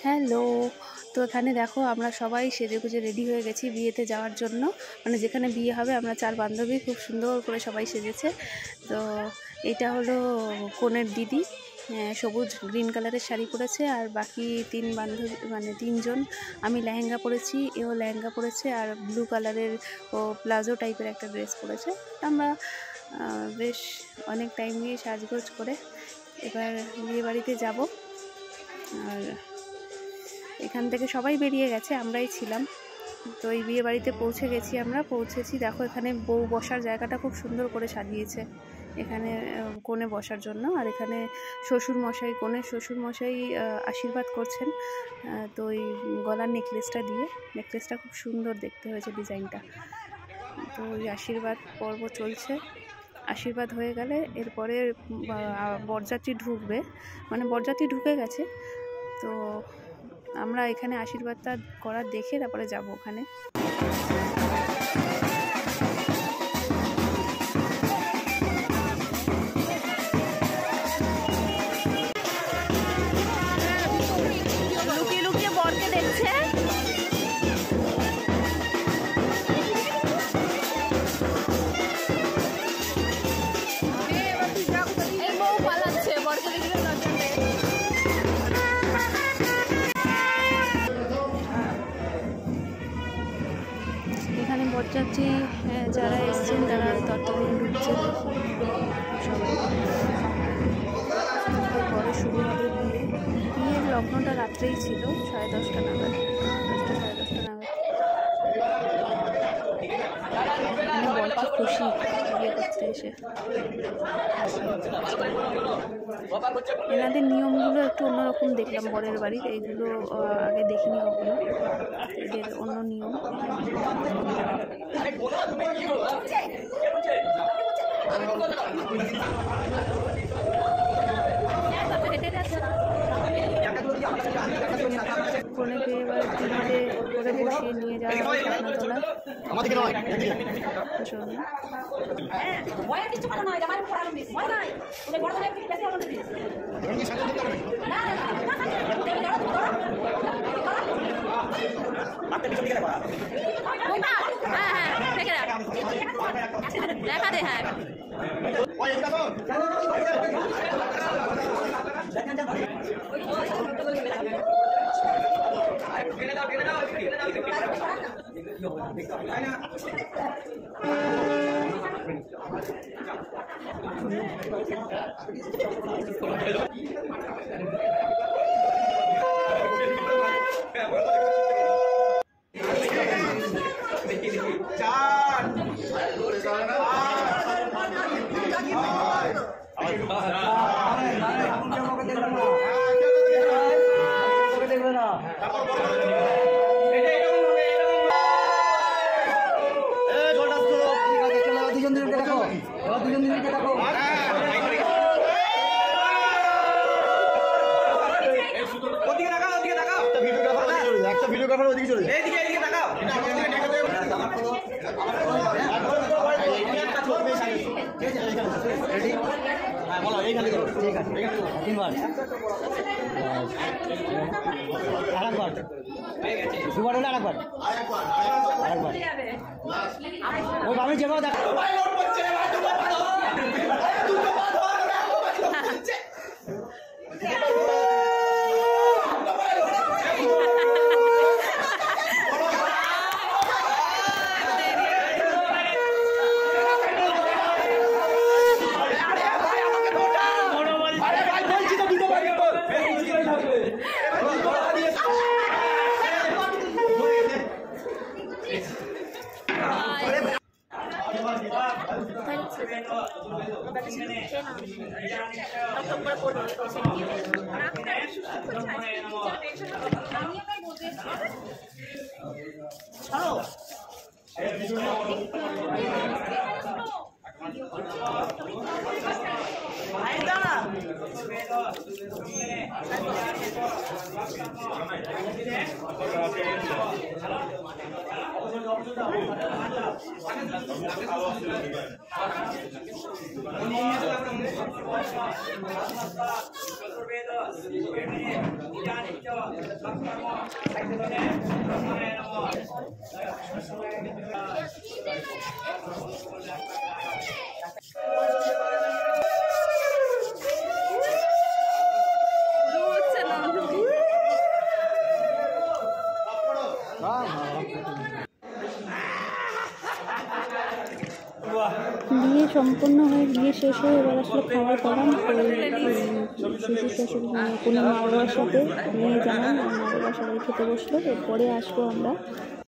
Hello. তো এখানে দেখো আমরা সবাই সেজেগুজে রেডি হয়ে গেছি বিয়েতে যাওয়ার জন্য। মানে যেখানে বিয়ে হবে আমরা 4 বান্ধবী খুব সুন্দর করে সবাই সেজেছে। তো এটা হলো কনের দিদি, সবুজ গ্রিন কালারের শাড়ি পরেছে, আর বাকি 3 বান্ধবী মানে 3 জন। আমি লেহেঙ্গা পরেছি, এও লেহেঙ্গা পরেছে, আর ব্লু কালারের ও প্লাজো টাইপের একটা ড্রেস পরেছে। আমরা বেশ অনেক টাইম নিয়ে সাজগোজ করে এবার বিয়ে বাড়িতে যাব। আর এখান থেকে সবাই বেরিয়ে গেছে, আমরাই ছিলাম। তো এই বিয়ে বাড়িতে পৌঁছেছি। দেখো এখানে বউ বসার জায়গাটা খুব সুন্দর করে সাজিয়েছে এখানে কোণে বসার জন্য। আর এখানে কনের শ্বশুর মশাই আশীর্বাদ করছেন। তো ওই গলার নেকলেসটা খুব সুন্দর দেখতে হয়েছে ডিজাইনটা। তো ওই আশীর্বাদ পর্ব চলছে। আশীর্বাদ হয়ে গেলে এরপরে বরযাত্রী ঢুকবে, মানে বরযাত্রী ঢুকে গেছে। তো আমরা এখানে আশীর্বাদটা করার দেখে তারপরে যাব ওখানে। লুকিয়ে লুকিয়ে বরকে দেখছে। এখানে বরযাত্রী যারা এসছেন তারা ততদিন ঢুকছেন সবাই। পরে শুরু হবে বিয়ের লগ্নটা রাত্রেই ছিল, 10:30 নাগাদ, 10টা সাড়ে 10টা নাগাদ। বরকে খুশি বিয়ে করতে এসে। এনাদের নিয়মগুলো একটু অন্যরকম দেখলাম বরের বাড়ির, এইগুলো আগে দেখিনি কখনো। এদের অন্য নিয়ম। কনেকে এবার টিভিতে করে বসিয়ে নিয়ে যাওয়া হবে সামনাতলা। দেখা দে। হ্যাঁ ভিডিওগ্রাফার ওদিকে চলে আমি যেভাবে দেখা Chaturbeda, বিয়ে সম্পূর্ণ হয়ে বিয়ে শেষ হয়ে এবার আসলে খাওয়ার পড়ান শ্বশুর শাশুড়ি কোনো মা বাবার সাথে মেয়ে জামাই মা বাবা সবাই খেতে বসলো। এরপরে আসবো আমরা